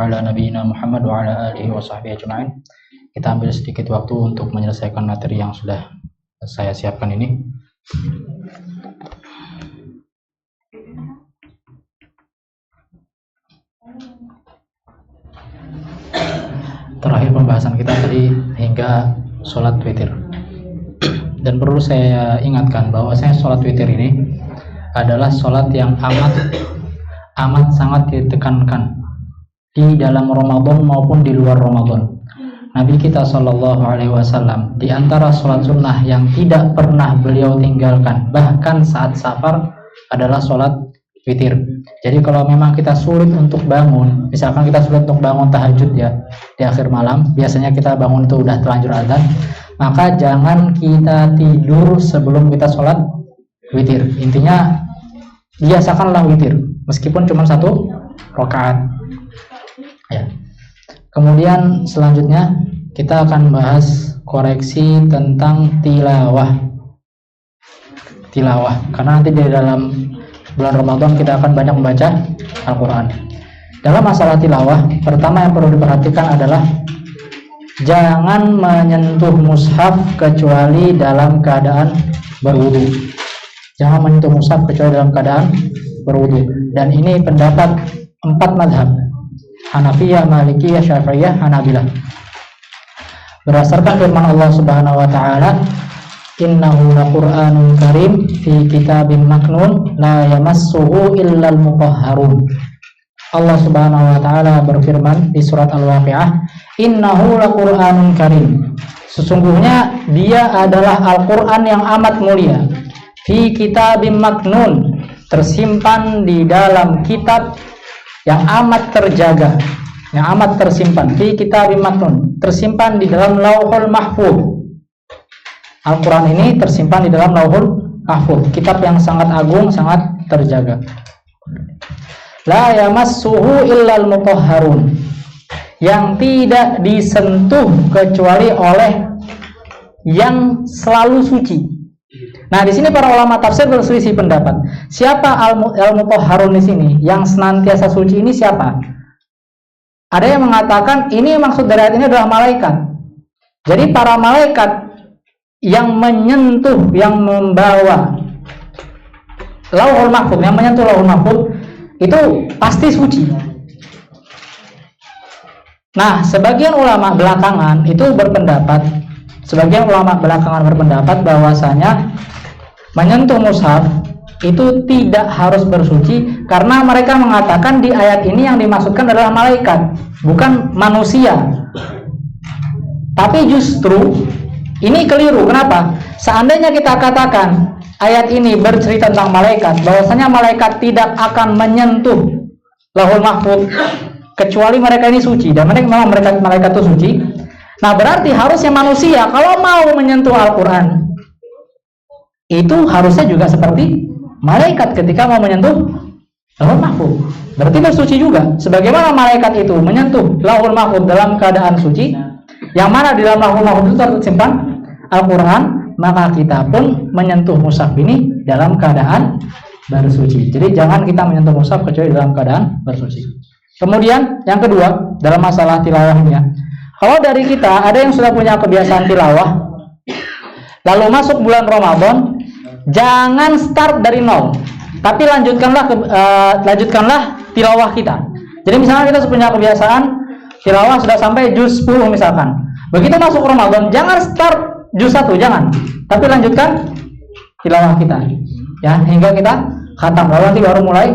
Ala nabiyina Muhammad wa ala alihi wa sahbihi ajma'in. Kita ambil sedikit waktu untuk menyelesaikan materi yang sudah saya siapkan ini. Terakhir pembahasan kita tadi hingga sholat witir. Dan perlu saya ingatkan bahwa sholat witir ini adalah sholat yang amat sangat ditekankan di dalam Ramadan maupun di luar Ramadan. Nabi kita Shallallahu Alaihi Wasallam di antara sholat sunnah yang tidak pernah beliau tinggalkan, bahkan saat safar, adalah sholat witir. Jadi kalau memang kita sulit untuk bangun, misalkan kita sulit untuk bangun tahajud ya di akhir malam, biasanya kita bangun itu udah terlanjur adzan, maka jangan kita tidur sebelum kita sholat witir. Intinya biasakanlah witir, meskipun cuma 1 rakaat. Ya. Kemudian selanjutnya kita akan bahas koreksi tentang tilawah, karena nanti di dalam bulan Ramadan kita akan banyak membaca Al-Quran. Dalam masalah tilawah, pertama yang perlu diperhatikan adalah jangan menyentuh mushaf kecuali dalam keadaan berwudu. Jangan menyentuh mushaf kecuali dalam keadaan berwudu. Dan ini pendapat 4 mazhab: Hanafiyah, Malikiyah, Syafi'iyah, Hanabilah. Berdasarkan firman Allah Subhanahu wa taala, "Innahu laqur'anun karim fi kitabim maknun la yamassuhu illal mutahharun." Allah Subhanahu wa taala berfirman di surat Al-Waqiah, "Innahu laqur'anun karim." Sesungguhnya dia adalah Al-Qur'an yang amat mulia. Fi kitabim maknun, tersimpan di dalam kitab yang amat terjaga, yang amat tersimpan. Fi kitabim maknun, tersimpan di dalam Lauhul Mahfuz. Al-Quran ini tersimpan di dalam Lauhul Mahfuz, kitab yang sangat agung, sangat terjaga. La yamassuhu illal mutahharun, yang tidak disentuh kecuali oleh yang selalu suci. Nah, di sini para ulama tafsir berselisih pendapat. Siapa al-mutahharun di sini? Yang senantiasa suci ini siapa? Ada yang mengatakan ini maksud dari ayat ini adalah malaikat. Jadi para malaikat yang menyentuh, yang membawa Lauhul Mahfuz, yang menyentuh Lauhul Mahfuz itu pasti suci. Nah, sebagian ulama belakangan berpendapat bahwasanya menyentuh mushaf itu tidak harus bersuci, karena mereka mengatakan di ayat ini yang dimaksudkan adalah malaikat, bukan manusia. Tapi justru ini keliru. Kenapa? Seandainya kita katakan ayat ini bercerita tentang malaikat, bahwasanya malaikat tidak akan menyentuh Lauhul Mahfuz kecuali mereka ini suci, dan memang malaikat itu suci. Nah, berarti harusnya manusia kalau mau menyentuh Al-Quran itu harusnya juga seperti malaikat ketika mau menyentuh Lauhul Mahfuz. Berarti bersuci juga. Sebagaimana malaikat itu menyentuh Lauhul Mahfuz dalam keadaan suci, yang mana di dalam Lauhul Mahfuz itu tersimpan Al-Quran, maka kita pun menyentuh mushaf ini dalam keadaan bersuci. Jadi jangan kita menyentuh mushaf kecuali dalam keadaan bersuci. Kemudian yang kedua, dalam masalah tilawahnya, kalau dari kita ada yang sudah punya kebiasaan tilawah, lalu masuk bulan Ramadan, jangan start dari nol, tapi lanjutkanlah tilawah kita. Jadi misalnya kita punya kebiasaan tilawah sudah sampai juz 10 misalkan. Begitu masuk Ramadan, jangan start juz 1, jangan, tapi lanjutkan tilawah kita ya hingga kita khatam, lalu nanti baru mulai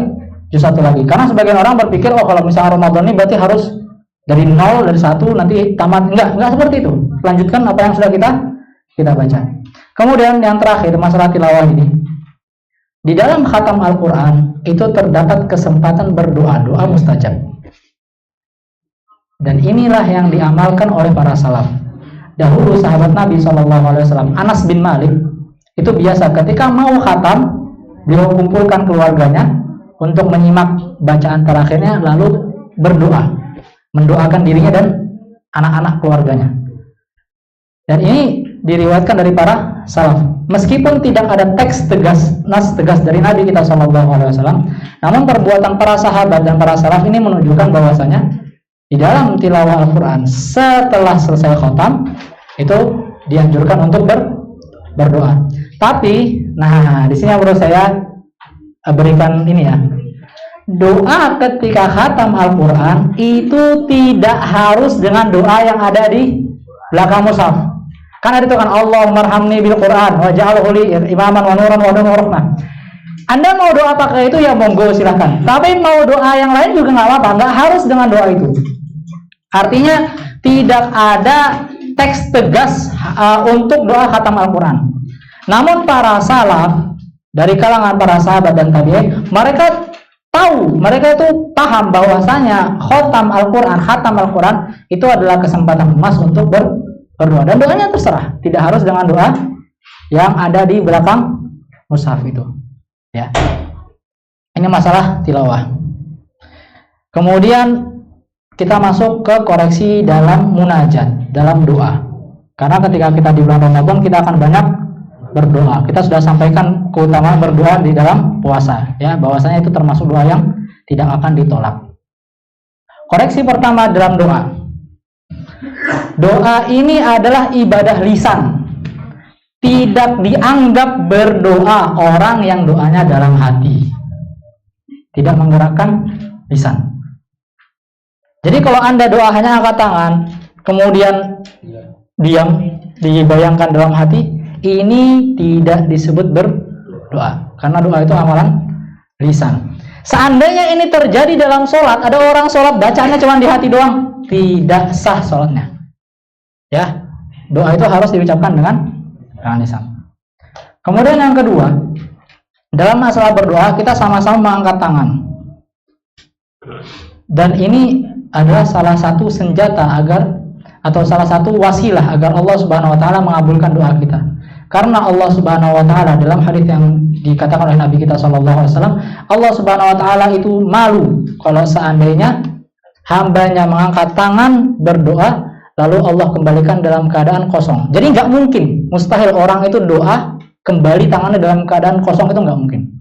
juz 1 lagi. Karena sebagian orang berpikir, oh kalau misalnya Ramadan ini berarti harus dari 0, dari 1 nanti tamat. Enggak seperti itu. Lanjutkan apa yang sudah kita baca. Kemudian yang terakhir, masalah tilawah ini. Di dalam khatam Al-Quran itu terdapat kesempatan berdoa, doa mustajab. Dan inilah yang diamalkan oleh para salaf. Dahulu sahabat Nabi SAW, Anas bin Malik, itu biasa ketika mau khatam, beliau kumpulkan keluarganya untuk menyimak bacaan terakhirnya, lalu berdoa, mendoakan dirinya dan anak-anak keluarganya. Dan ini diriwayatkan dari para salaf. Meskipun tidak ada nas tegas dari Nabi kita SAW, namun perbuatan para sahabat dan para salaf ini menunjukkan bahwasanya di dalam tilawah Al-Quran setelah selesai khotam itu dianjurkan untuk berdoa. Tapi, nah di sini menurut saya berikan ini ya, doa ketika khatam Al-Quran itu tidak harus dengan doa yang ada di belakang mushaf. Kan ada itu kan, Allahumma arhamni bil Quran waj'alhu li imaman wa nuran wa rahmah. Anda mau doa pakai itu ya monggo silahkan. Tapi mau doa yang lain juga nggak apa-apa, nggak harus dengan doa itu. Artinya tidak ada teks tegas untuk doa khatam Al-Quran. Namun para salaf dari kalangan para sahabat dan tabi'in, mereka tahu, mereka itu paham bahwasanya khatam Al-Quran itu adalah kesempatan emas untuk berdoa, dan doanya terserah, tidak harus dengan doa yang ada di belakang mushaf itu. Ya, ini masalah tilawah. Kemudian kita masuk ke koreksi dalam munajat, dalam doa. Karena ketika kita di bulan Ramadan kita akan banyak berdoa. Kita sudah sampaikan keutamaan berdoa di dalam puasa, ya, bahwasanya itu termasuk doa yang tidak akan ditolak. Koreksi pertama dalam doa. Doa ini adalah ibadah lisan. Tidak dianggap berdoa orang yang doanya dalam hati, tidak menggerakkan lisan. Jadi kalau Anda doa hanya angkat tangan, kemudian diam, dibayangkan dalam hati, ini tidak disebut berdoa, karena doa itu amalan lisan. Seandainya ini terjadi dalam sholat, ada orang sholat bacanya cuma di hati doang, tidak sah sholatnya. Ya, doa itu harus diucapkan dengan lisan. Kemudian yang kedua, dalam masalah berdoa kita sama-sama mengangkat tangan, dan ini adalah salah satu senjata agar, atau salah satu wasilah agar Allah Subhanahu wa taala mengabulkan doa kita. Karena Allah Subhanahu wa taala dalam hadis yang dikatakan oleh Nabi kita sallallahu alaihi wasallam, Allah Subhanahu wa taala itu malu kalau seandainya hambanya mengangkat tangan berdoa lalu Allah kembalikan dalam keadaan kosong. Jadi nggak mungkin, mustahil orang itu doa kembali tangannya dalam keadaan kosong, itu nggak mungkin.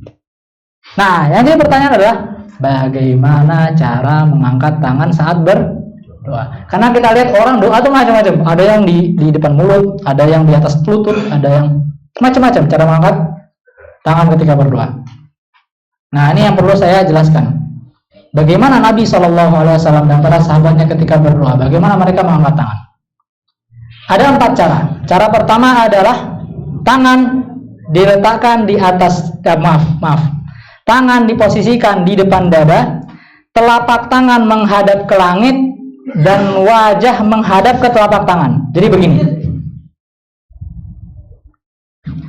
Nah, yang jadi pertanyaan adalah bagaimana cara mengangkat tangan saat berdoa? Karena kita lihat orang doa itu macam-macam. Ada yang di depan mulut, ada yang di atas lutut, ada yang macam-macam cara mengangkat tangan ketika berdoa. Nah, ini yang perlu saya jelaskan. Bagaimana Nabi SAW dan para sahabatnya ketika berdoa, bagaimana mereka mengangkat tangan? Ada 4 cara. Cara pertama adalah tangan diletakkan di atas, tangan diposisikan di depan dada, telapak tangan menghadap ke langit, dan wajah menghadap ke telapak tangan. Jadi begini.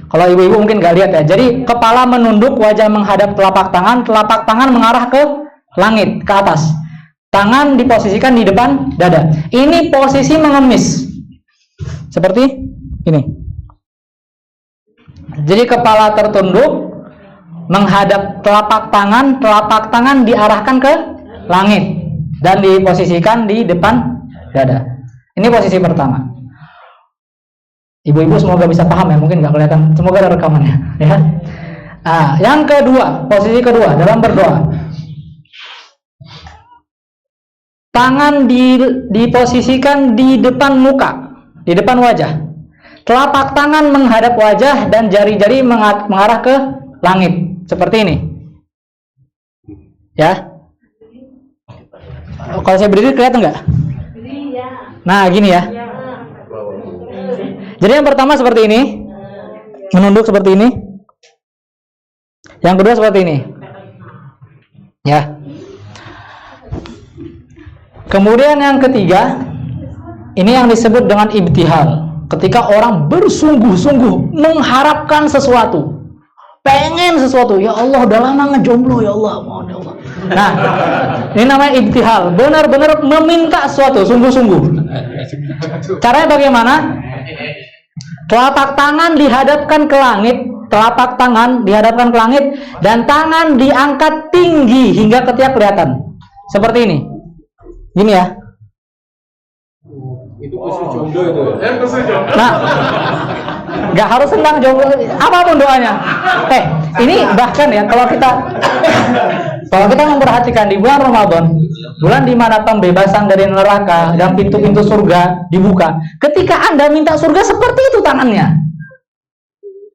Kalau ibu-ibu mungkin nggak lihat ya. Jadi kepala menunduk, wajah menghadap telapak tangan mengarah ke langit, ke atas. Tangan diposisikan di depan dada. Ini posisi mengemis. Seperti ini. Jadi kepala tertunduk, menghadap telapak tangan diarahkan ke langit dan diposisikan di depan dada. Ini posisi pertama. Ibu-ibu semoga bisa paham ya, mungkin nggak kelihatan, semoga ada rekamannya ya. Nah, yang kedua, posisi kedua dalam berdoa. Tangan diposisikan di depan muka, di depan wajah. Telapak tangan menghadap wajah dan jari-jari mengarah ke langit. Seperti ini. Ya. Kalau saya berdiri kelihatan nggak? Nah, gini ya. Jadi yang pertama seperti ini. Menunduk seperti ini. Yang kedua seperti ini. Ya. Kemudian yang ketiga, ini yang disebut dengan ibtihal. Ketika orang bersungguh-sungguh mengharapkan sesuatu, pengen sesuatu, ya Allah udah lama ngejomblo, ya Allah, mohon ya Allah. Nah, ini namanya ibtihal, benar-benar meminta sesuatu, sungguh-sungguh. Caranya bagaimana? Telapak tangan dihadapkan ke langit, dan tangan diangkat tinggi hingga ketiak kelihatan. Seperti ini. Gini ya. Itu khusus jomblo itu ya? Nah, nggak harus tentang jomblo, apapun doanya. Ini bahkan ya, kalau kita memperhatikan di bulan Ramadan, bulan di mana pembebasan dari neraka dan pintu-pintu surga dibuka. Ketika Anda minta surga, seperti itu tangannya.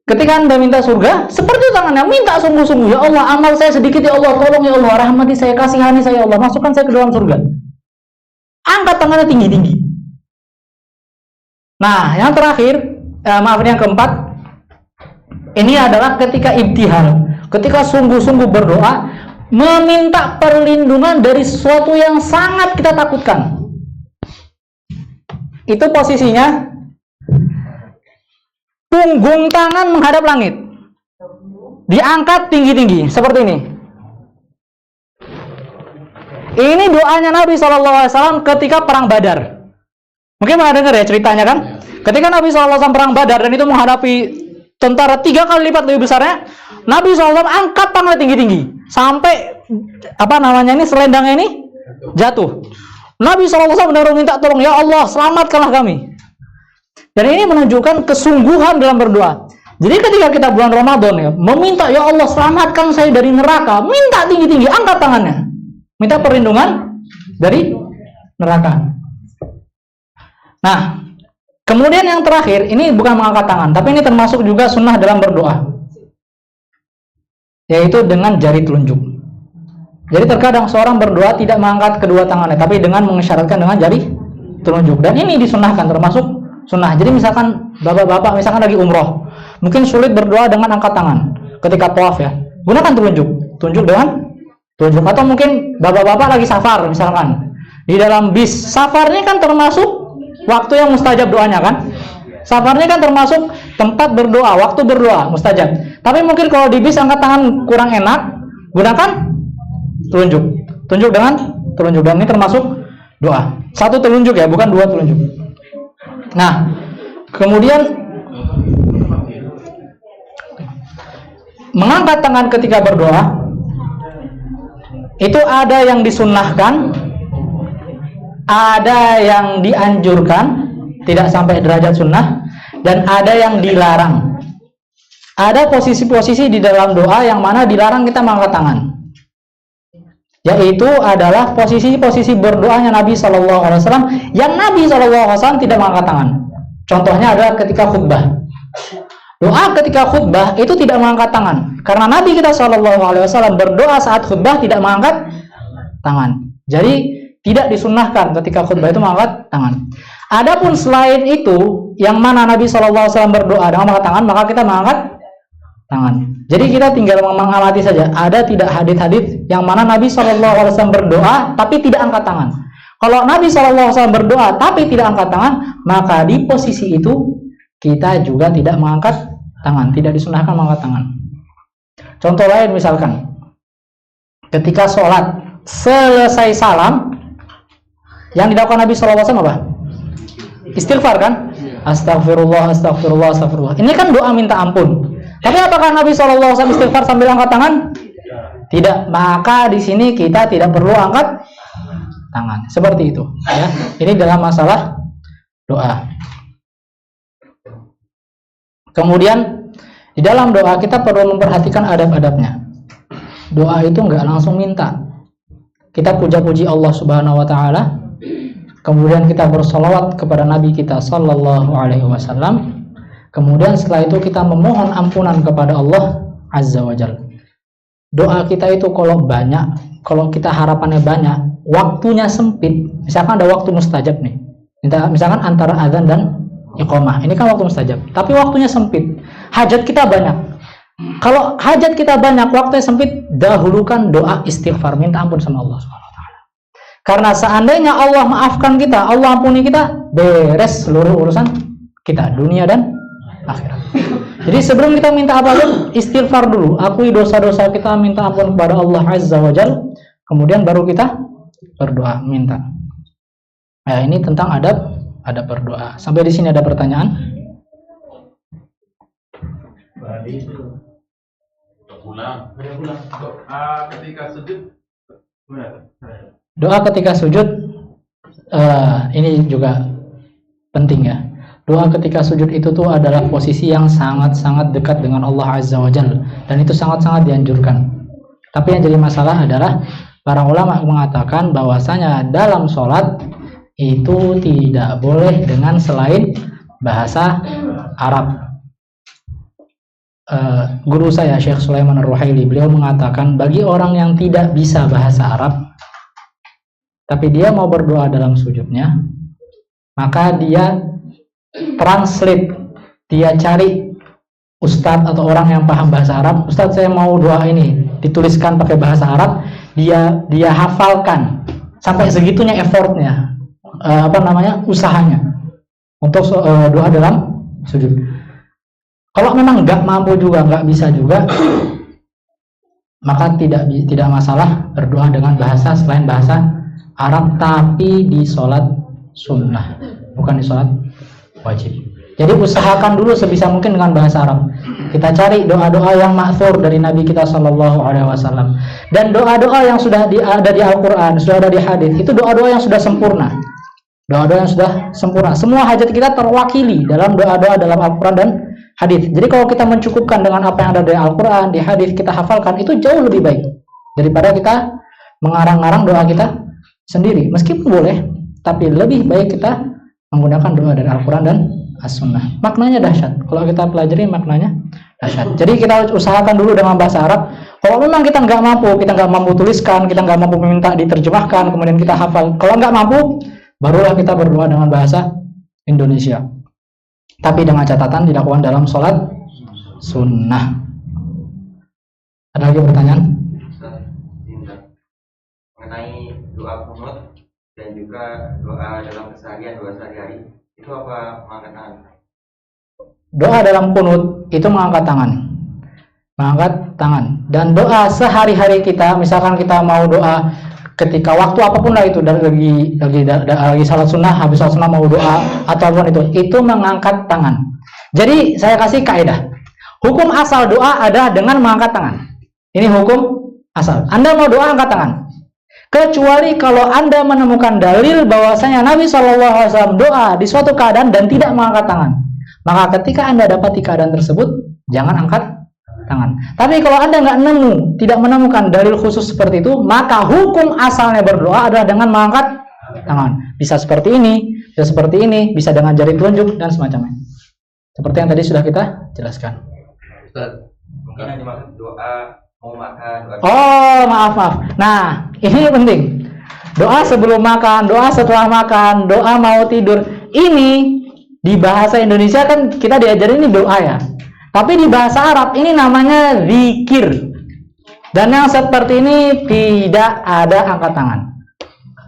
Ketika Anda minta surga, seperti itu tangannya, minta sungguh-sungguh. Ya Allah, amal saya sedikit, ya Allah, tolong ya Allah, rahmati saya, kasihani saya ya Allah, masukkan saya ke dalam surga. Angkat tangannya tinggi-tinggi. Nah, yang terakhir, yang keempat, ini adalah ketika ibtihal, ketika sungguh-sungguh berdoa, meminta perlindungan dari sesuatu yang sangat kita takutkan. Itu posisinya punggung tangan menghadap langit, diangkat tinggi-tinggi seperti ini. Ini doanya Nabi SAW ketika perang Badar. Mungkin pernah dengar ya ceritanya kan? Ketika Nabi SAW perang Badar dan itu menghadapi tentara 3 kali lipat lebih besarnya, Nabi SAW angkat tangannya tinggi-tinggi sampai ini selendangnya ini jatuh. Nabi SAW benar-benar minta tolong, ya Allah selamatkanlah kami. Dan ini menunjukkan kesungguhan dalam berdoa. Jadi ketika kita bulan Ramadan ya, meminta ya Allah selamatkan saya dari neraka, minta tinggi-tinggi, angkat tangannya, minta perlindungan dari neraka. Nah, kemudian yang terakhir, ini bukan mengangkat tangan, tapi ini termasuk juga sunnah dalam berdoa, yaitu dengan jari telunjuk. Jadi terkadang seorang berdoa tidak mengangkat kedua tangannya, tapi dengan mengisyaratkan dengan jari telunjuk. Dan ini disunnahkan, termasuk sunnah. Jadi misalkan bapak-bapak misalkan lagi umroh, mungkin sulit berdoa dengan angkat tangan ketika tawaf ya, gunakan telunjuk, tunjuk dengan telunjuk. Atau mungkin bapak-bapak lagi safar misalkan di dalam bis, safarnya kan termasuk waktu yang mustajab doanya kan, safarnya kan termasuk tempat berdoa, waktu berdoa mustajab. Tapi mungkin kalau di bis angkat tangan kurang enak, gunakan telunjuk, tunjuk dengan telunjuk. Dan ini termasuk doa, satu telunjuk ya, bukan dua telunjuk. Nah, kemudian mengangkat tangan ketika berdoa itu ada yang disunnahkan, ada yang dianjurkan, tidak sampai derajat sunnah, dan ada yang dilarang. Ada posisi-posisi di dalam doa yang mana dilarang kita mengangkat tangan, yaitu adalah posisi-posisi berdoanya Nabi SAW yang Nabi SAW tidak mengangkat tangan. Contohnya adalah ketika khutbah. Doa ketika khutbah itu tidak mengangkat tangan, karena Nabi kita SAW berdoa saat khutbah tidak mengangkat tangan. Jadi tidak disunnahkan ketika khutbah itu mengangkat tangan. Adapun selain itu, yang mana Nabi SAW berdoa dengan mengangkat tangan, maka kita mengangkat tangan. Jadi kita tinggal mengamati saja, ada tidak hadits-hadits yang mana Nabi SAW berdoa tapi tidak angkat tangan. Kalau Nabi SAW berdoa tapi tidak angkat tangan, maka di posisi itu kita juga tidak mengangkat tangan, tidak disunahkan mengangkat tangan. Contoh lain misalkan, ketika sholat selesai salam, yang dilakukan Nabi SAW apa? Istighfar kan? Astagfirullah, astagfirullah, astagfirullah. Ini kan doa minta ampun. Tapi apakah Nabi SAW istighfar sambil angkat tangan? Tidak. Maka di sini kita tidak perlu angkat tangan. Seperti itu. Ya. Ini dalam masalah doa. Kemudian di dalam doa kita perlu memperhatikan adab-adabnya. Doa itu nggak langsung minta. Kita puja-puji Allah Subhanahu Wa Taala. Kemudian kita bersolawat kepada Nabi kita Sallallahu Alaihi Wasallam. Kemudian setelah itu kita memohon ampunan kepada Allah Azza wa Jalla. Doa kita itu kalau banyak, kalau kita harapannya banyak, waktunya sempit. Misalkan ada waktu mustajab nih, misalkan antara azan dan iqamah, ini kan waktu mustajab, tapi waktunya sempit. Hajat kita banyak. Kalau hajat kita banyak, waktunya sempit, dahulukan doa istighfar, minta ampun sama Allah SWT. Karena seandainya Allah maafkan kita, Allah ampuni kita, beres seluruh urusan kita, dunia dan akhirat. Jadi sebelum kita minta apapun, istighfar dulu, akui dosa-dosa kita, minta ampun kepada Allah Azza wa Jalla, kemudian baru kita berdoa, minta. Nah, ini tentang adab berdoa. Sampai di sini ada pertanyaan? Ketika sujud, doa ketika sujud, ini juga penting ya. Doa ketika sujud itu tuh adalah posisi yang sangat-sangat dekat dengan Allah Azza wa Jalla, dan itu sangat-sangat dianjurkan. Tapi yang jadi masalah adalah para ulama mengatakan bahwasanya dalam sholat itu tidak boleh dengan selain bahasa Arab. Guru saya Syekh Sulaiman Ar-Ruhaili, beliau mengatakan bagi orang yang tidak bisa bahasa Arab tapi dia mau berdoa dalam sujudnya, maka dia translate, dia cari ustadz atau orang yang paham bahasa Arab. Ustadz, saya mau doa ini dituliskan pakai bahasa Arab, dia hafalkan sampai segitunya effortnya, usahanya untuk doa dalam sujud. Kalau memang nggak mampu juga, nggak bisa juga, maka tidak masalah berdoa dengan bahasa selain bahasa Arab, tapi di sholat sunnah, bukan di sholat wajib. Jadi usahakan dulu sebisa mungkin dengan bahasa Arab. Kita cari doa-doa yang ma'thur dari Nabi kita Shallallahu Alaihi Wasallam, dan doa-doa yang sudah ada di Al-Quran, sudah ada di hadis, itu doa-doa yang sudah sempurna. Doa-doa yang sudah sempurna. Semua hajat kita terwakili dalam doa-doa dalam Al-Quran dan hadis. Jadi kalau kita mencukupkan dengan apa yang ada di Al-Quran, di hadis, kita hafalkan, itu jauh lebih baik daripada kita mengarang-arang doa kita sendiri. Meskipun boleh, tapi lebih baik kita menggunakan doa dari Al-Quran dan As-Sunnah. Maknanya dahsyat. Kalau kita pelajari, maknanya dahsyat. Jadi kita usahakan dulu dengan bahasa Arab. Kalau memang kita nggak mampu tuliskan, kita nggak mampu meminta diterjemahkan, kemudian kita hafal. Kalau nggak mampu, barulah kita berdoa dengan bahasa Indonesia. Tapi dengan catatan dilakukan dalam sholat sunnah. Ada lagi pertanyaan? Mengenai doa kunut dan juga doa dalam keseharian, doa sehari-hari, itu apa mengangkat tangan? Doa dalam kunut itu mengangkat tangan. Dan doa sehari-hari kita, misalkan kita mau doa ketika waktu apapun lah itu, lagi salat sunnah, habis salat sunnah mau doa ataupun itu mengangkat tangan. Jadi saya kasih kaidah. Hukum asal doa adalah dengan mengangkat tangan. Ini hukum asal. Anda mau doa, angkat tangan. Kecuali kalau Anda menemukan dalil bahwasanya Nabi SAW doa di suatu keadaan dan tidak mengangkat tangan, maka ketika Anda dapati keadaan tersebut, jangan angkat tangan. Tapi kalau Anda tidak menemukan dalil khusus seperti itu, maka hukum asalnya berdoa adalah dengan mengangkat tangan. Bisa seperti ini, bisa dengan jari telunjuk dan semacamnya. Seperti yang tadi sudah kita jelaskan. Ustaz, mungkin yang dimaksud doa mau makan, doa. Oh, maaf. Nah, ini penting. Doa sebelum makan, doa setelah makan, doa mau tidur. Ini di bahasa Indonesia kan kita diajarin ini doa ya. Tapi di bahasa Arab ini namanya zikir. Dan yang seperti ini tidak ada angkat tangan.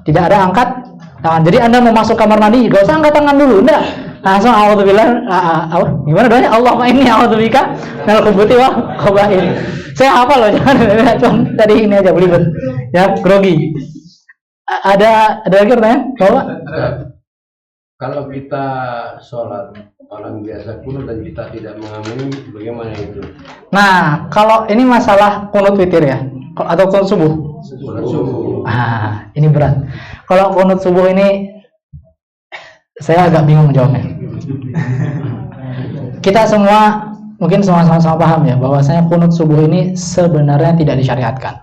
Tidak ada angkat tangan. Jadi Anda mau masuk kamar mandi, gak usah angkat tangan dulu, enggak. Langsung a'udzubillah, gimana doanya? Allahumma inni a'udzubika minal khubuthi wal khaba'ith. Saya hafal loh, jangan tadi ini aja belibet. Ya, grogi. Ada lagi pertanyaan? Bapak? Kalau kita sholat orang biasa kunut dan kita tidak mengamini, bagaimana itu? Nah, kalau ini masalah kunut witir ya, atau kunut subuh? Sholat subuh. Ini berat. Kalau kunut subuh ini saya agak bingung jawabnya. Kita semua mungkin sama-sama paham ya bahwasanya kunut subuh ini sebenarnya tidak disyariatkan.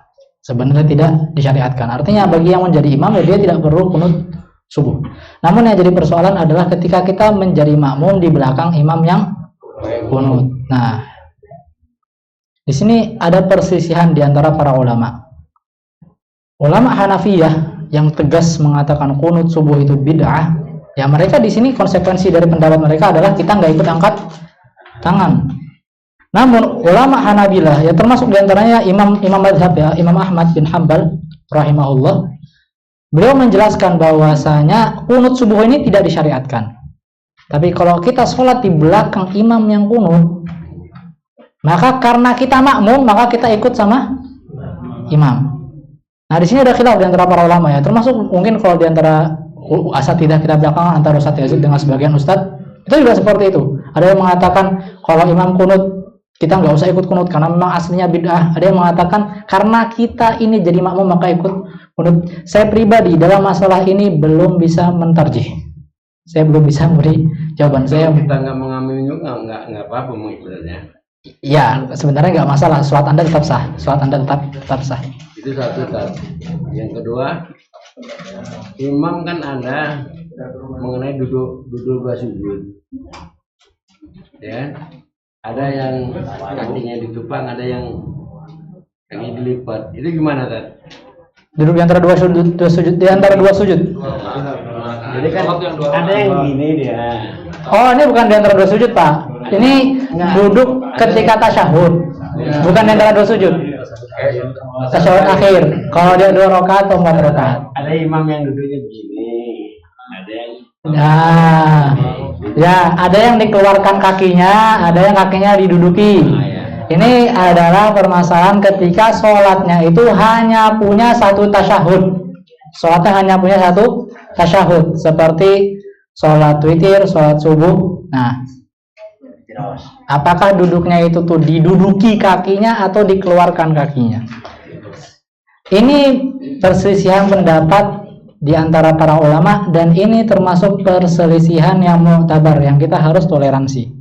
Artinya bagi yang menjadi imam ya dia tidak perlu kunut subuh. Namun yang jadi persoalan adalah ketika kita menjadi makmum di belakang imam yang kunut. Nah, di sini ada perselisihan di antara para ulama. Ulama Hanafiyah yang tegas mengatakan kunut subuh itu bid'ah, ya mereka di sini konsekuensi dari pendapat mereka adalah kita nggak ikut angkat tangan. Namun ulama Hanabilah ya termasuk diantaranya imam madhab ya Imam Ahmad bin Hanbal rahimahullah, beliau menjelaskan bahwasanya kunut subuh ini tidak disyariatkan. Tapi kalau kita sholat di belakang imam yang kunut, maka karena kita makmum maka kita ikut sama imam. Nah di sini ada khilaf di antara para ulama ya, termasuk mungkin kalau di antara asatidah kita belakangan antara Ustaz Yazid dengan sebagian ustadz itu juga seperti itu. Ada yang mengatakan kalau imam kunut kita nggak usah ikut kunut karena memang aslinya bid'ah. Ada yang mengatakan karena kita ini jadi makmum maka ikut kunut. Saya pribadi dalam masalah ini belum bisa mentarjih. Saya belum bisa memberi jawaban. Kalau kita nggak mengamini juga nggak apa-apa sebenarnya. Ya, sebenarnya nggak masalah. Sholat Anda tetap sah. Sholat Anda tetap sah. Itu satu. Yang kedua, imam kan Anda mengenai duduk dua sujud. Ya. Ada yang kakinya ditupang, ada yang kakinya dilipat. Itu gimana, Tad? Duduk di antara dua sujud, di antara dua sujud. Jadi kan ada yang gini dia. Oh, ini bukan di antara dua sujud, Pak. Ini duduk ketika tasyahud, bukan di antara dua sujud. Tasyahud akhir. Kalau dia 2 rakaat atau 4 rakaat. Ada imam yang duduknya begini, ada yang Nah, ya ada yang dikeluarkan kakinya, ada yang kakinya diduduki. Ini adalah permasalahan ketika sholatnya itu hanya punya satu tasyahud. Sholatnya hanya punya satu tasyahud, seperti sholat witir, sholat subuh. Nah, apakah duduknya itu tuh diduduki kakinya atau dikeluarkan kakinya? Ini perselisihan pendapat di antara para ulama, dan ini termasuk perselisihan yang mu'tabar, yang kita harus toleransi.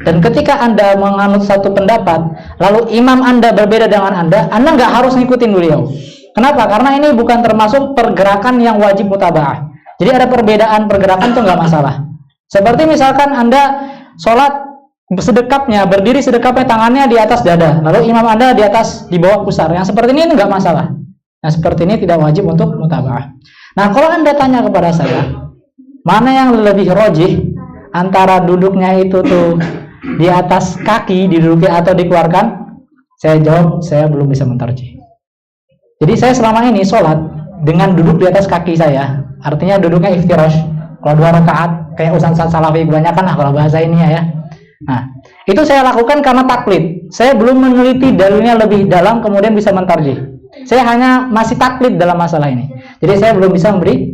Dan ketika Anda menganut satu pendapat, lalu imam Anda berbeda dengan Anda nggak harus ngikutin beliau. Kenapa? Karena ini bukan termasuk pergerakan yang wajib mutaba'ah. Jadi ada perbedaan pergerakan itu nggak masalah. Seperti misalkan Anda sholat sedekapnya, berdiri sedekapnya tangannya di atas dada, lalu imam Anda di bawah pusar. Yang seperti ini nggak masalah. Nah, seperti ini tidak wajib untuk mutaba'ah. Nah, kalau Anda tanya kepada saya, mana yang lebih rojih antara duduknya itu tuh di atas kaki, diduduki atau dikeluarkan? Saya jawab, saya belum bisa mentarjih. Jadi saya selama ini sholat dengan duduk di atas kaki saya, artinya duduknya iftirash. Kalau 2 rakaat, kayak Ustaz Salafi kebanyakan lah kalau bahasa ini ya. Nah, itu saya lakukan karena taklid. Saya belum meneliti dalilnya lebih dalam, kemudian bisa mentarjih. Saya hanya masih taklid dalam masalah ini. Jadi saya belum bisa memberi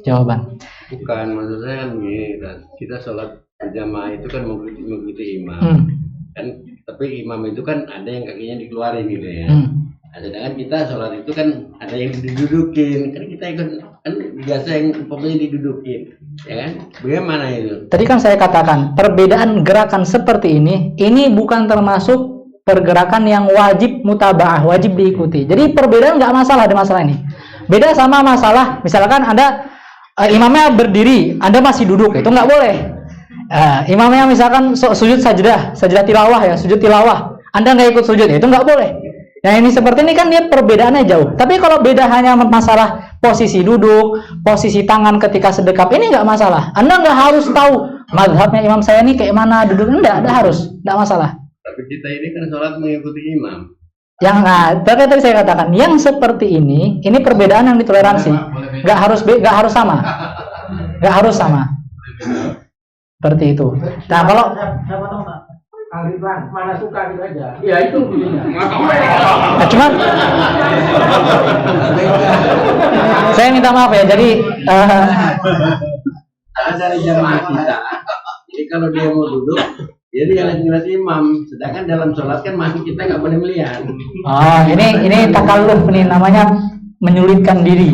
jawaban. Bukan, maksud saya kan begini, kita sholat berjamaah itu kan mengikuti imam. Kan, tapi imam itu kan ada yang kakinya dikeluarin gitu ya. Nah, sedangkan kita sholat itu kan ada yang didudukin. Kan kita ikut, kan biasa yang pokoknya didudukin. Ya kan? Bagaimana itu? Tadi kan saya katakan, perbedaan gerakan seperti ini bukan termasuk pergerakan yang wajib mutaba'ah, wajib diikuti. Jadi perbedaan nggak masalah di masalah ini. Beda sama masalah, misalkan Anda imamnya berdiri, Anda masih duduk, itu nggak boleh. Imamnya misalkan sujud sajdah tilawah ya, sujud tilawah, Anda nggak ikut sujud, itu nggak boleh. Nah, ini seperti ini kan dia perbedaannya jauh. Tapi kalau beda hanya masalah posisi duduk, posisi tangan ketika sedekap, ini nggak masalah. Anda nggak harus tahu mazhabnya imam saya ini kayak mana duduk, nggak harus, nggak masalah. Tapi kita ini kan sholat mengikuti imam. Tadi saya katakan, yang seperti ini perbedaan yang ditoleransi. Nggak harus sama. Seperti itu. Nah, kalau mana suka gitu aja. Ya itu bunyinya. Nah, cuman saya minta maaf ya. Jadi dari jamaah kita. Jadi kalau dia mau duduk, dia lihat imam. Sedangkan dalam sholat kan masih kita nggak boleh melihat. Oh, ini takalluf nih, namanya menyulitkan diri.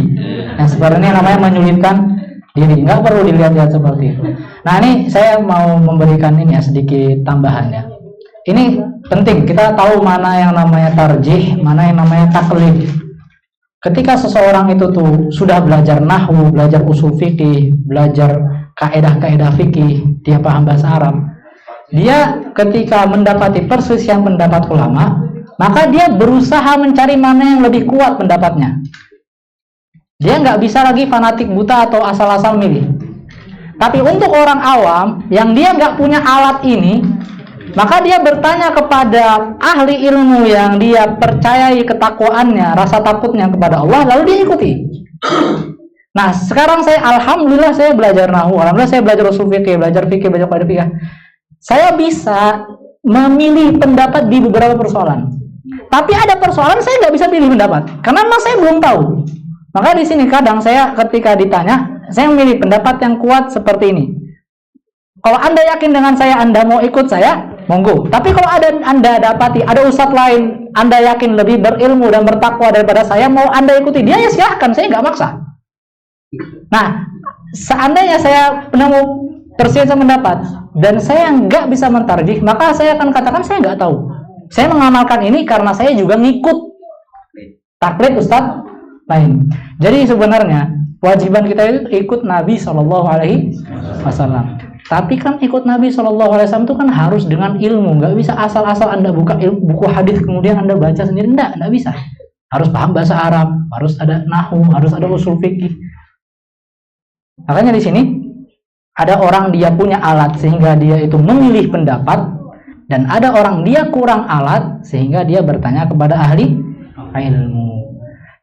Nah, seperti ini namanya menyulitkan diri. Nggak perlu dilihat-lihat seperti itu. Nah, ini saya mau memberikan ini ya sedikit tambahannya. Ini penting, kita tahu mana yang namanya tarjih, mana yang namanya taklid. Ketika seseorang itu tuh sudah belajar nahwu, belajar usul fikih, belajar kaedah-kaedah fikih, dia paham bahasa Arab, dia ketika mendapati perselisihan pendapat ulama, maka dia berusaha mencari mana yang lebih kuat pendapatnya. Dia nggak bisa lagi fanatik buta atau asal-asal milih. Tapi untuk orang awam yang dia nggak punya alat ini, maka dia bertanya kepada ahli ilmu yang dia percayai ketakwaannya, rasa takutnya kepada Allah, lalu dia ikuti. Nah, sekarang alhamdulillah saya belajar nahwu, alhamdulillah saya belajar usul fikih, belajar kaidah fikih. Saya bisa memilih pendapat di beberapa persoalan. Tapi ada persoalan saya nggak bisa pilih pendapat, karena memang saya belum tahu. Maka di sini kadang saya ketika ditanya, saya memilih pendapat yang kuat seperti ini. Kalau Anda yakin dengan saya, Anda mau ikut saya, monggo. Tapi kalau Anda dapati ada ustadz lain, Anda yakin lebih berilmu dan bertakwa daripada saya, mau Anda ikuti dia, ya silahkan, saya nggak maksa. Nah, seandainya saya nemu perselisihan pendapat dan saya nggak bisa mentarjih, maka saya akan katakan saya nggak tahu. Saya mengamalkan ini karena saya juga ngikut taklid ustadz lain. Jadi sebenarnya kewajiban kita itu ikut Nabi Shallallahu Alaihi Wasallam. Tapi kan ikut Nabi Shallallahu Alaihi Wasallam itu kan harus dengan ilmu, nggak bisa asal-asal Anda buka buku hadis kemudian Anda baca sendiri, nggak bisa. Harus paham bahasa Arab, harus ada nahwu, harus ada usul fikih. Makanya di sini ada orang dia punya alat sehingga dia itu memilih pendapat, dan ada orang dia kurang alat sehingga dia bertanya kepada ahli ilmu.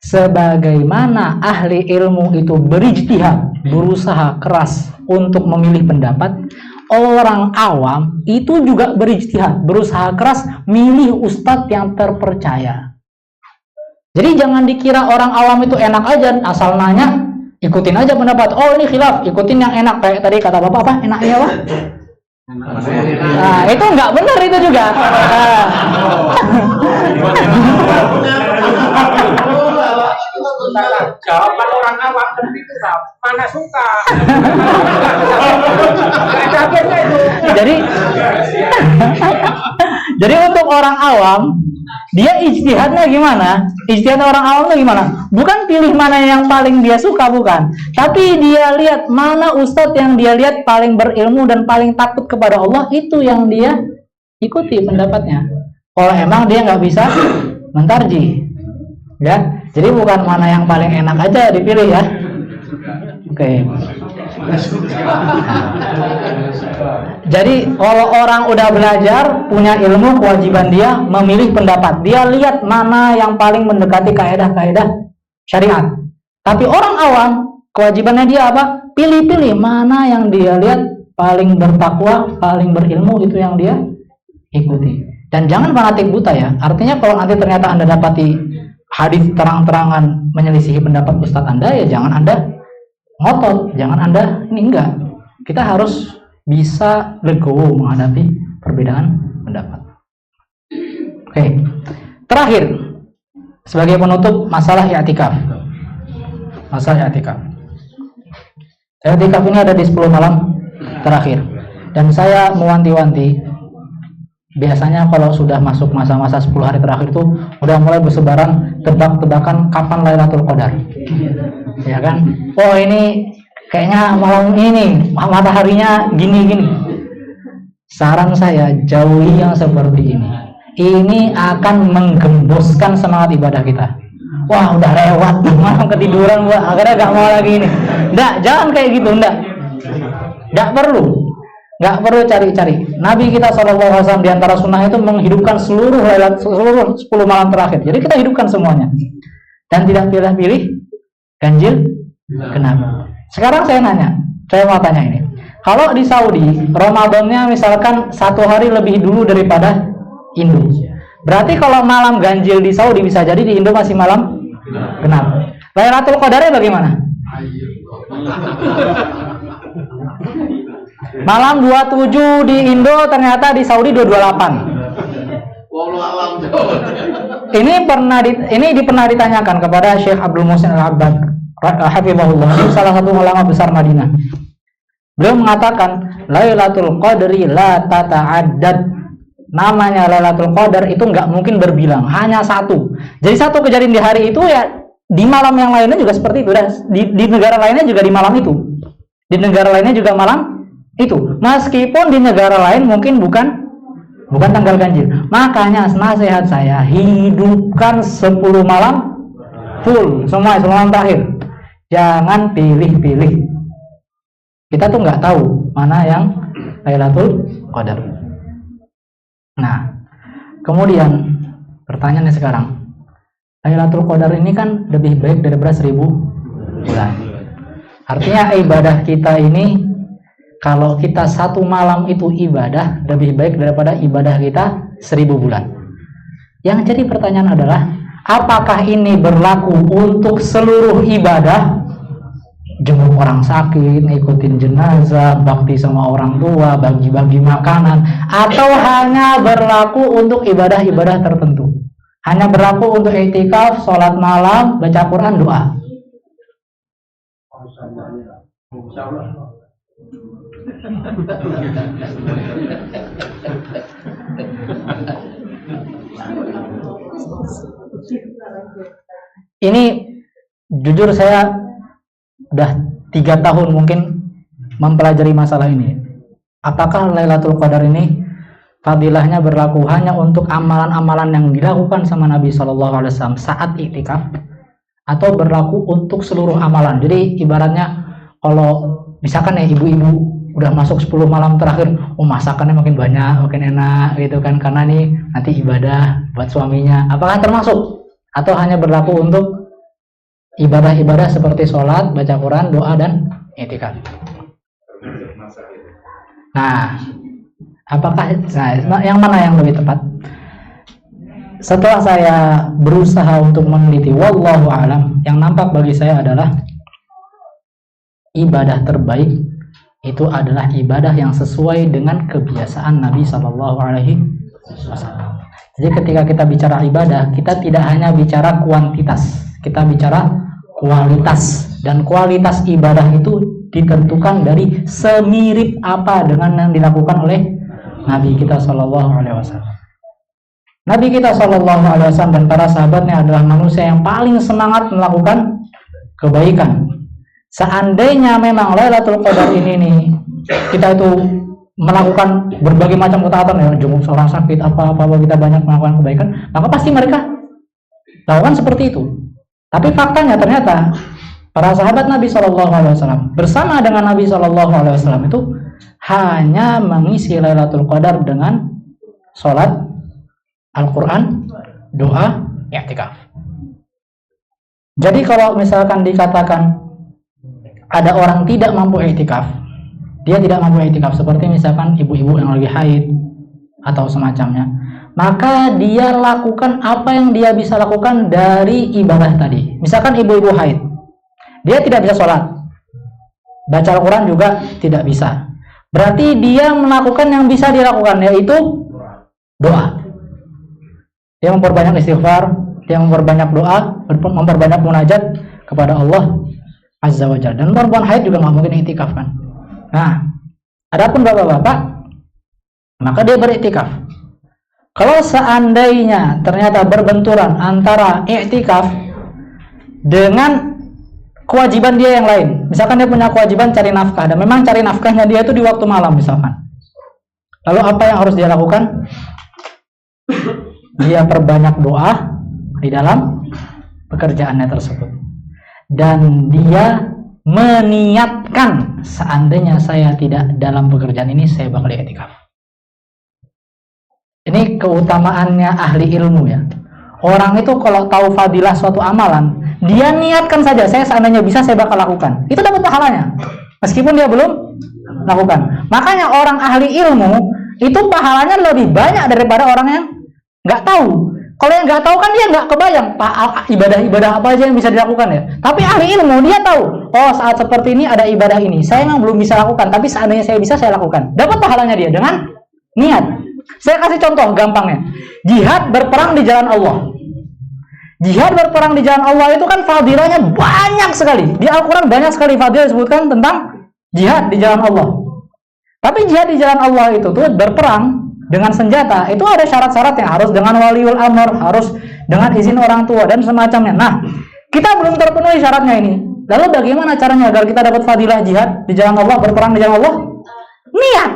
Sebagaimana ahli ilmu itu berijtihad, berusaha keras untuk memilih pendapat, orang awam itu juga berijtihad, berusaha keras milih ustadz yang terpercaya. Jadi jangan dikira orang awam itu enak aja, asal nanya ikutin aja pendapat. Oh ini khilaf, ikutin yang enak, kayak tadi kata bapak apa enaknya apa? Nah itu nggak benar itu juga. Jawaban orang awam itu mana suka. Jadi untuk orang awam dia ijtihadnya gimana? Ijtihad orang awam itu gimana? Bukan pilih mana yang paling dia suka, bukan. Tapi dia lihat mana ustadz yang dia lihat paling berilmu dan paling takut kepada Allah, itu yang dia ikuti pendapatnya. Kalau emang dia nggak bisa mentarjih, ya. Jadi bukan mana yang paling enak aja dipilih ya. Oke. Jadi kalau orang udah belajar, punya ilmu, kewajiban dia memilih pendapat. Dia lihat mana yang paling mendekati kaidah-kaidah syariat. Tapi orang awam, kewajibannya dia apa? Pilih-pilih mana yang dia lihat paling bertakwa, paling berilmu, itu yang dia ikuti. Dan jangan fanatik buta ya. Artinya kalau nanti ternyata Anda dapati hadis terang-terangan menyelisihi pendapat Ustadz Anda, ya jangan Anda ngotot, jangan Anda ini enggak. Kita harus bisa legowo menghadapi perbedaan pendapat. Oke. Terakhir, sebagai penutup masalah i'tikaf. Masalah i'tikaf. I'tikaf ini ada di 10 malam terakhir. Dan saya mewanti-wanti, biasanya kalau sudah masuk masa-masa 10 hari terakhir itu udah mulai bersebaran tebak-tebakan kapan Lailatul Qadar. Ya kan? Oh ini kayaknya malam ini mataharinya gini-gini. Saran saya jauhi yang seperti ini. Ini akan menggemboskan semangat ibadah kita. Wah udah lewat malam ketiduran gua, akhirnya gak mau lagi ini. Nggak, jangan kayak gitu, nggak perlu. Nggak perlu cari-cari. Nabi kita SAW di antara sunnah itu menghidupkan seluruh 10 malam terakhir. Jadi kita hidupkan semuanya dan tidak pilih-pilih ganjil genap. Sekarang saya mau tanya ini. Kalau di Saudi Ramadannya misalkan 1 hari lebih dulu daripada Indo, berarti kalau malam ganjil di Saudi bisa jadi di Indo masih malam genap. Lailatul Qadarnya bagaimana? Malam 27 di Indo, ternyata di Saudi 28. Ini pernah ditanyakan kepada Syekh Abdul Muhsin Al-Abbad hafizahullah, salah satu ulama besar Madinah. Beliau mengatakan Lailatul Qadri la tata'addad. Namanya Lailatul Qadar itu nggak mungkin berbilang, hanya satu. Jadi satu kejadian di hari itu ya di malam yang lainnya juga seperti itu. Dan di negara lainnya juga di malam itu. Di negara lainnya juga malam itu, meskipun di negara lain mungkin bukan tanggal ganjil. Makanya nasihat saya, hidupkan 10 malam full, semua malam terakhir. Jangan pilih-pilih. Kita tuh nggak tahu mana yang Lailatul Qadar. Nah, kemudian pertanyaannya sekarang, Lailatul Qadar ini kan lebih baik daripada 1000 bulan. Artinya ibadah kita ini, kalau kita 1 malam itu ibadah, lebih baik daripada ibadah kita 1000 bulan. Yang jadi pertanyaan adalah, apakah ini berlaku untuk seluruh ibadah? Jenguk orang sakit, ngikutin jenazah, bakti sama orang tua, bagi-bagi makanan, atau hanya berlaku untuk ibadah-ibadah tertentu? Hanya berlaku untuk i'tikaf, sholat malam, baca Quran, doa. Ini jujur saya udah 3 tahun mungkin mempelajari masalah ini. Apakah Lailatul Qadar ini fadilahnya berlaku hanya untuk amalan-amalan yang dilakukan sama Nabi SAW saat iktikaf, atau berlaku untuk seluruh amalan? Jadi ibaratnya kalau misalkan ya ibu-ibu udah masuk 10 malam terakhir, masakannya makin banyak, makin enak gitu kan, karena nih nanti ibadah buat suaminya. Apakah termasuk? Atau hanya berlaku untuk ibadah-ibadah seperti sholat, baca Quran, doa, dan i'tikaf? Nah, apakah yang mana yang lebih tepat? Setelah saya berusaha untuk meneliti, wallahu a'lam, yang nampak bagi saya adalah ibadah terbaik itu adalah ibadah yang sesuai dengan kebiasaan Nabi Shallallahu Alaihi Wasallam. Jadi ketika kita bicara ibadah, kita tidak hanya bicara kuantitas, kita bicara kualitas, dan kualitas ibadah itu ditentukan dari semirip apa dengan yang dilakukan oleh Nabi kita Shallallahu Alaihi Wasallam. Nabi kita Shallallahu Alaihi Wasallam dan para sahabatnya adalah manusia yang paling semangat melakukan kebaikan. Seandainya memang Lailatul Qadar ini nih, kita itu melakukan berbagai macam ketaatan, ya, jenguk seorang sakit, apa kita banyak melakukan kebaikan, maka pasti mereka lakukan seperti itu. Tapi faktanya ternyata para sahabat Nabi SAW bersama dengan Nabi SAW itu hanya mengisi Lailatul Qadar dengan sholat, Al-Quran, doa, i'tikaf. Jadi kalau misalkan dikatakan ada orang tidak mampu i'tikaf, dia tidak mampu i'tikaf, seperti misalkan ibu-ibu yang lagi haid atau semacamnya, maka dia lakukan apa yang dia bisa lakukan dari ibadah tadi. Misalkan ibu-ibu haid, dia tidak bisa sholat, baca Al-Quran juga tidak bisa, berarti dia melakukan yang bisa dilakukan, yaitu doa. Dia memperbanyak istighfar, dia memperbanyak doa, memperbanyak munajat kepada Allah Azza wa Jalla. Dan perempuan haid juga nggak mungkin iktikaf kan. Nah, adapun bapak-bapak, maka dia beriktikaf. Kalau seandainya ternyata berbenturan antara iktikaf dengan kewajiban dia yang lain, misalkan dia punya kewajiban cari nafkah, dan memang cari nafkahnya dia itu di waktu malam misalkan, lalu apa yang harus dia lakukan? Dia perbanyak doa di dalam pekerjaannya tersebut, dan dia meniatkan, seandainya saya tidak dalam pekerjaan ini, saya bakal i'tikaf. Ini keutamaannya ahli ilmu ya. Orang itu kalau tahu fadilah suatu amalan, dia niatkan saja, saya seandainya bisa saya bakal lakukan, itu dapat pahalanya meskipun dia belum lakukan. Makanya orang ahli ilmu itu pahalanya lebih banyak daripada orang yang nggak tahu. Kalau yang nggak tahu kan dia nggak kebayang ibadah-ibadah apa aja yang bisa dilakukan ya. Tapi ahli ilmu dia tahu, oh saat seperti ini ada ibadah ini, saya memang belum bisa lakukan, tapi seandainya saya bisa saya lakukan. Dapat pahalanya dia dengan niat. Saya kasih contoh gampangnya, jihad berperang di jalan Allah. Jihad berperang di jalan Allah itu kan fadilahnya banyak sekali. Di Al-Quran banyak sekali fadilah disebutkan tentang jihad di jalan Allah. Tapi jihad di jalan Allah itu tuh berperang dengan senjata, itu ada syarat-syaratnya, harus dengan waliul amr, harus dengan izin orang tua dan semacamnya. Nah, kita belum terpenuhi syaratnya ini. Lalu bagaimana caranya agar kita dapat fadilah jihad di jalan Allah, berperang di jalan Allah? Niat.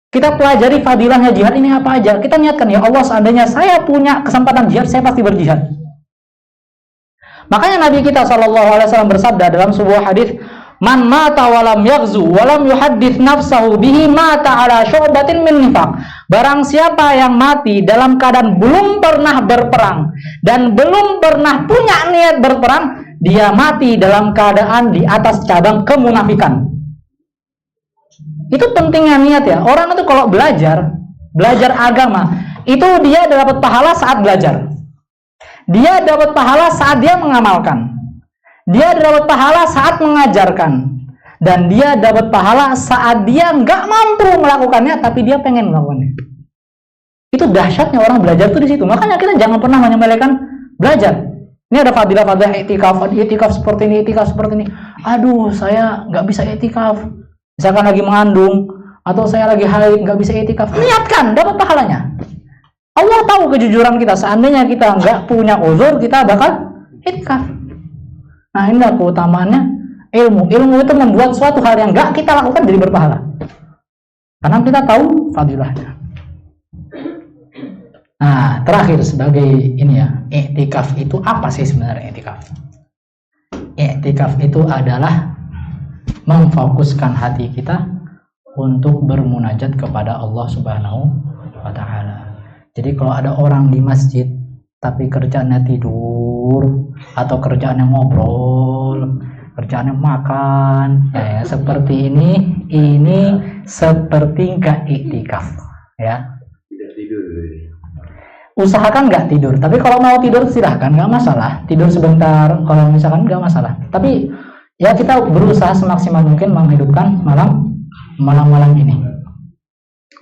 Kita pelajari fadilahnya jihad ini apa aja. Kita niatkan, ya Allah, seandainya saya punya kesempatan jihad, saya pasti berjihad. Makanya Nabi kita SAW bersabda dalam sebuah hadis, man mata walam yaghzu walam yuhaddits nafsahu bihi mata ala syu'batin min nifaq. Barang siapa yang mati dalam keadaan belum pernah berperang dan belum pernah punya niat berperang, dia mati dalam keadaan di atas cabang kemunafikan. Itu pentingnya niat ya. Orang itu kalau belajar agama, itu dia dapat pahala saat belajar. Dia dapat pahala saat dia mengamalkan. Dia dapat pahala saat mengajarkan, dan dia dapat pahala saat dia nggak mampu melakukannya tapi dia pengen melakukannya. Itu dahsyatnya orang belajar tuh di situ. Makanya kita jangan pernah menyepelekan belajar. Ini ada fadilah-fadilah i'tikaf seperti ini, i'tikaf seperti ini. Aduh, saya nggak bisa i'tikaf. misalkan lagi mengandung, atau saya lagi haid nggak bisa i'tikaf, niatkan, dapat pahalanya. Allah tahu kejujuran kita. Seandainya kita nggak punya uzur, kita bakal i'tikaf. Nah, inilah keutamaannya ilmu. Ilmu itu membuat suatu hal yang nggak kita lakukan jadi berpahala, karena kita tahu fadilahnya. Nah, terakhir sebagai ini ya, i'tikaf itu apa sih sebenarnya i'tikaf? I'tikaf itu adalah memfokuskan hati kita untuk bermunajat kepada Allah Subhanahu wa Ta'ala. Jadi kalau ada orang di masjid tapi kerjaannya tidur, atau kerjaannya ngobrol, kerjaannya makan, ya seperti ini seperti nggak i'tikaf, ya. Tidak tidur. Usahakan nggak tidur, tapi kalau mau tidur silahkan, nggak masalah, tidur sebentar kalau misalkan nggak masalah. Tapi ya kita berusaha semaksimal mungkin menghidupkan malam ini.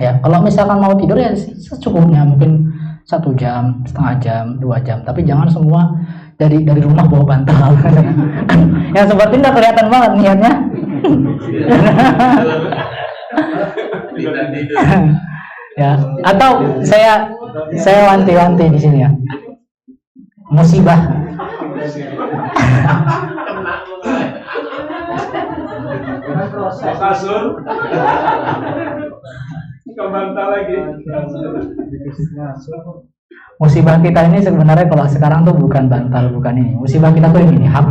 Ya, kalau misalkan mau tidur ya secukupnya, mungkin 1 jam, setengah jam, 2 jam, tapi jangan semua dari rumah bawa bantal. Ya seperti nggak kelihatan banget niatnya. Ya, atau saya wanti-wanti di sini ya, musibah. Kasur. Kebantal lagi. Musibah kita ini sebenarnya kalau sekarang tuh bukan bantal, bukan ini. Musibah kita tuh ini HP.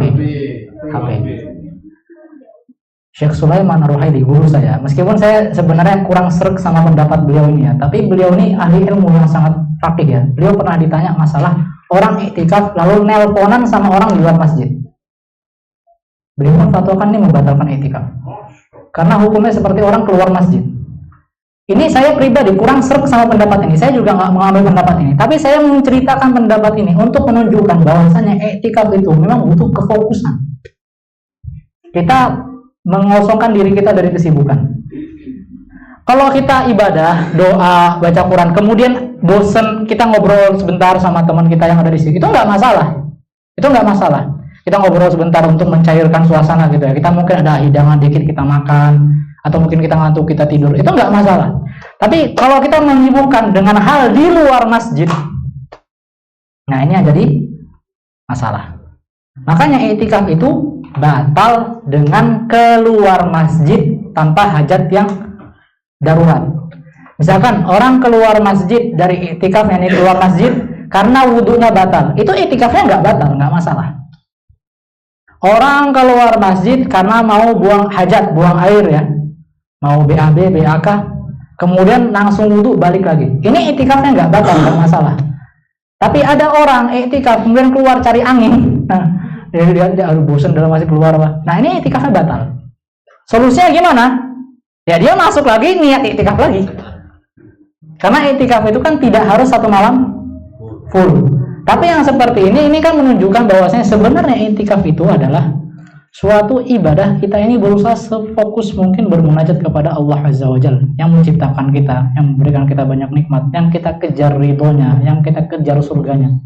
Syekh Sulaiman Ar-Ruhaili, guru saya, meskipun saya sebenarnya kurang sreg sama pendapat beliau ini ya, tapi beliau ini ahli ilmu yang sangat fakih ya. Beliau pernah ditanya masalah orang i'tikaf lalu nelponan sama orang di luar masjid. Beliau memfatwakan ini membatalkan i'tikaf karena hukumnya seperti orang keluar masjid. Ini saya pribadi kurang sreg sama pendapat ini, saya juga nggak mengambil pendapat ini, tapi saya menceritakan pendapat ini untuk menunjukkan bahwasanya i'tikaf itu memang butuh kefokusan. Kita mengosongkan diri kita dari kesibukan. Kalau kita ibadah, doa, baca Quran, kemudian bosen, kita ngobrol sebentar sama teman kita yang ada di sini, itu nggak masalah. Itu nggak masalah. Kita ngobrol sebentar untuk mencairkan suasana gitu ya. Kita mungkin ada hidangan dikit, kita makan, atau mungkin kita ngantuk, kita tidur, itu nggak masalah. Tapi kalau kita menyibukkan dengan hal di luar masjid, nah ini yang jadi masalah. Makanya i'tikaf itu batal dengan keluar masjid tanpa hajat yang darurat. Misalkan orang keluar masjid dari i'tikaf, yang keluar masjid karena wudhunya batal, itu i'tikafnya nggak batal, nggak masalah. Orang keluar masjid karena mau buang hajat, buang air ya, mau BAB, BAK, kemudian langsung wudhu balik lagi, ini i'tikafnya nggak batal, nggak masalah. Tapi ada orang i'tikaf kemudian keluar cari angin, nah dia bosan dalam masih keluar apa. Nah ini i'tikafnya batal. Solusinya gimana? Ya dia masuk lagi niat i'tikaf lagi. Karena i'tikaf itu kan tidak harus 1 malam full. Tapi yang seperti ini kan menunjukkan bahwasanya sebenarnya i'tikaf itu adalah suatu ibadah kita ini berusaha sefokus mungkin bermunajat kepada Allah Azza wa Jalla yang menciptakan kita, yang memberikan kita banyak nikmat, yang kita kejar ridhonya, yang kita kejar surganya.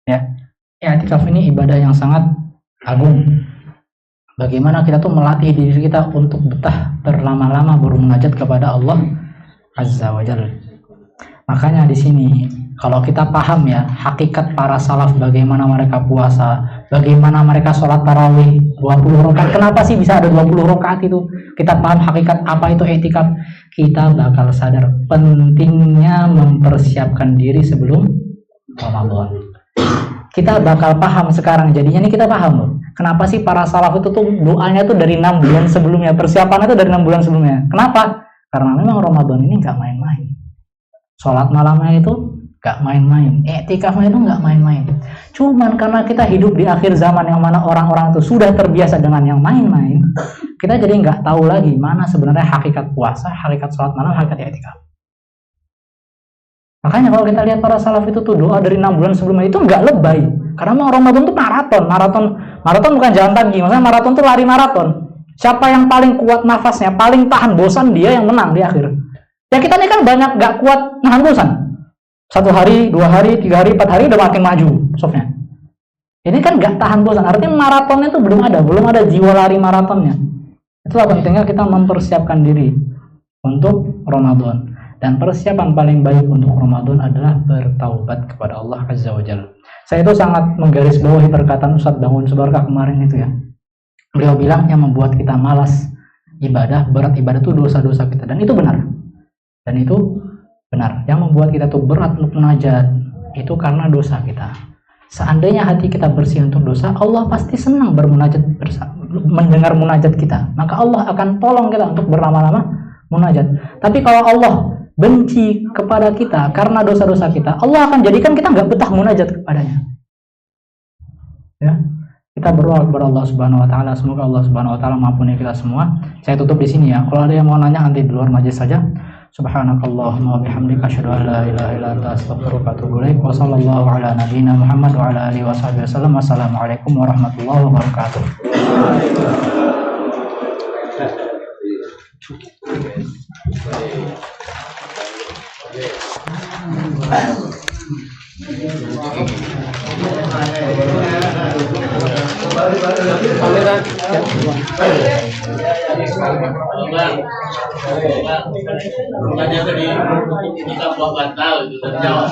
Ya. I'tikaf ini ibadah yang sangat agung. Bagaimana kita tuh melatih diri kita untuk betah berlama-lama bermunajat kepada Allah Azza wa Jalla. Makanya di sini kalau kita paham ya hakikat para salaf, bagaimana mereka puasa, bagaimana mereka sholat tarawih 20 rakaat. Kenapa sih bisa ada 20 rakaat itu? Kita paham hakikat apa itu i'tikaf, kita bakal sadar pentingnya mempersiapkan diri sebelum Ramadan. Kita bakal paham sekarang, jadinya nih kita paham loh. Kenapa sih para salaf itu tuh doanya tuh dari 6 bulan sebelumnya, persiapannya tuh dari 6 bulan sebelumnya. Kenapa? Karena memang Ramadan ini nggak main-main. Sholat malamnya itu nggak main-main, i'tikafnya itu nggak main-main. Cuman karena kita hidup di akhir zaman yang mana orang-orang itu sudah terbiasa dengan yang main-main, kita jadi nggak tahu lagi mana sebenarnya hakikat puasa, hakikat sholat malam, hakikat i'tikaf. Makanya kalau kita lihat para salaf itu tuh doa dari 6 bulan sebelumnya itu nggak lebay. Karena memang Ramadan tuh maraton bukan jalan kaki. Maksudnya maraton tuh lari maraton. Siapa yang paling kuat nafasnya, paling tahan bosan, dia yang menang di akhir. Ya kita ini kan banyak nggak kuat nahan bosan. 1 hari, 2 hari, 3 hari, 4 hari udah makin maju softnya. Ini kan nggak tahan bosan. Artinya maratonnya tuh belum ada jiwa lari maratonnya. Itulah pentingnya kita mempersiapkan diri untuk Ramadan. Dan persiapan paling baik untuk Ramadan adalah bertaubat kepada Allah Azza wa Jalla. Saya itu sangat menggarisbawahi perkataan Ustadz Bangun Subarkah kemarin itu ya. Beliau bilang yang membuat kita malas ibadah, berat ibadah itu dosa-dosa kita. Dan itu benar. Dan itu benar. Yang membuat kita tuh berat untuk munajat itu karena dosa kita. Seandainya hati kita bersih untuk dosa, Allah pasti senang bermunajat mendengar munajat kita. Maka Allah akan tolong kita untuk berlama-lama munajat. Tapi kalau Allah benci kepada kita karena dosa-dosa kita, Allah akan jadikan kita nggak betah munajat kepadanya. Ya, kita berdoa kepada Allah Subhanahu Wa Taala, semoga Allah Subhanahu Wa Taala mengampuni kita semua. Saya tutup di sini ya. Kalau ada yang mau nanya nanti di luar majelis saja. Subhanakallahumma wa bihamdika asyhadu an la ilaha illa anta astaghfiruka wa atubu ilaik. Wa sallallahu ala nabiyyina Muhammad wa ala alihi washabihi wasallam. Wassalamualaikum warahmatullahi wabarakatuh. Makanya tadi kita buat batal itu terjawab.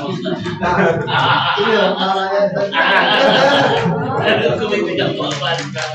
Aku tidak buat batal.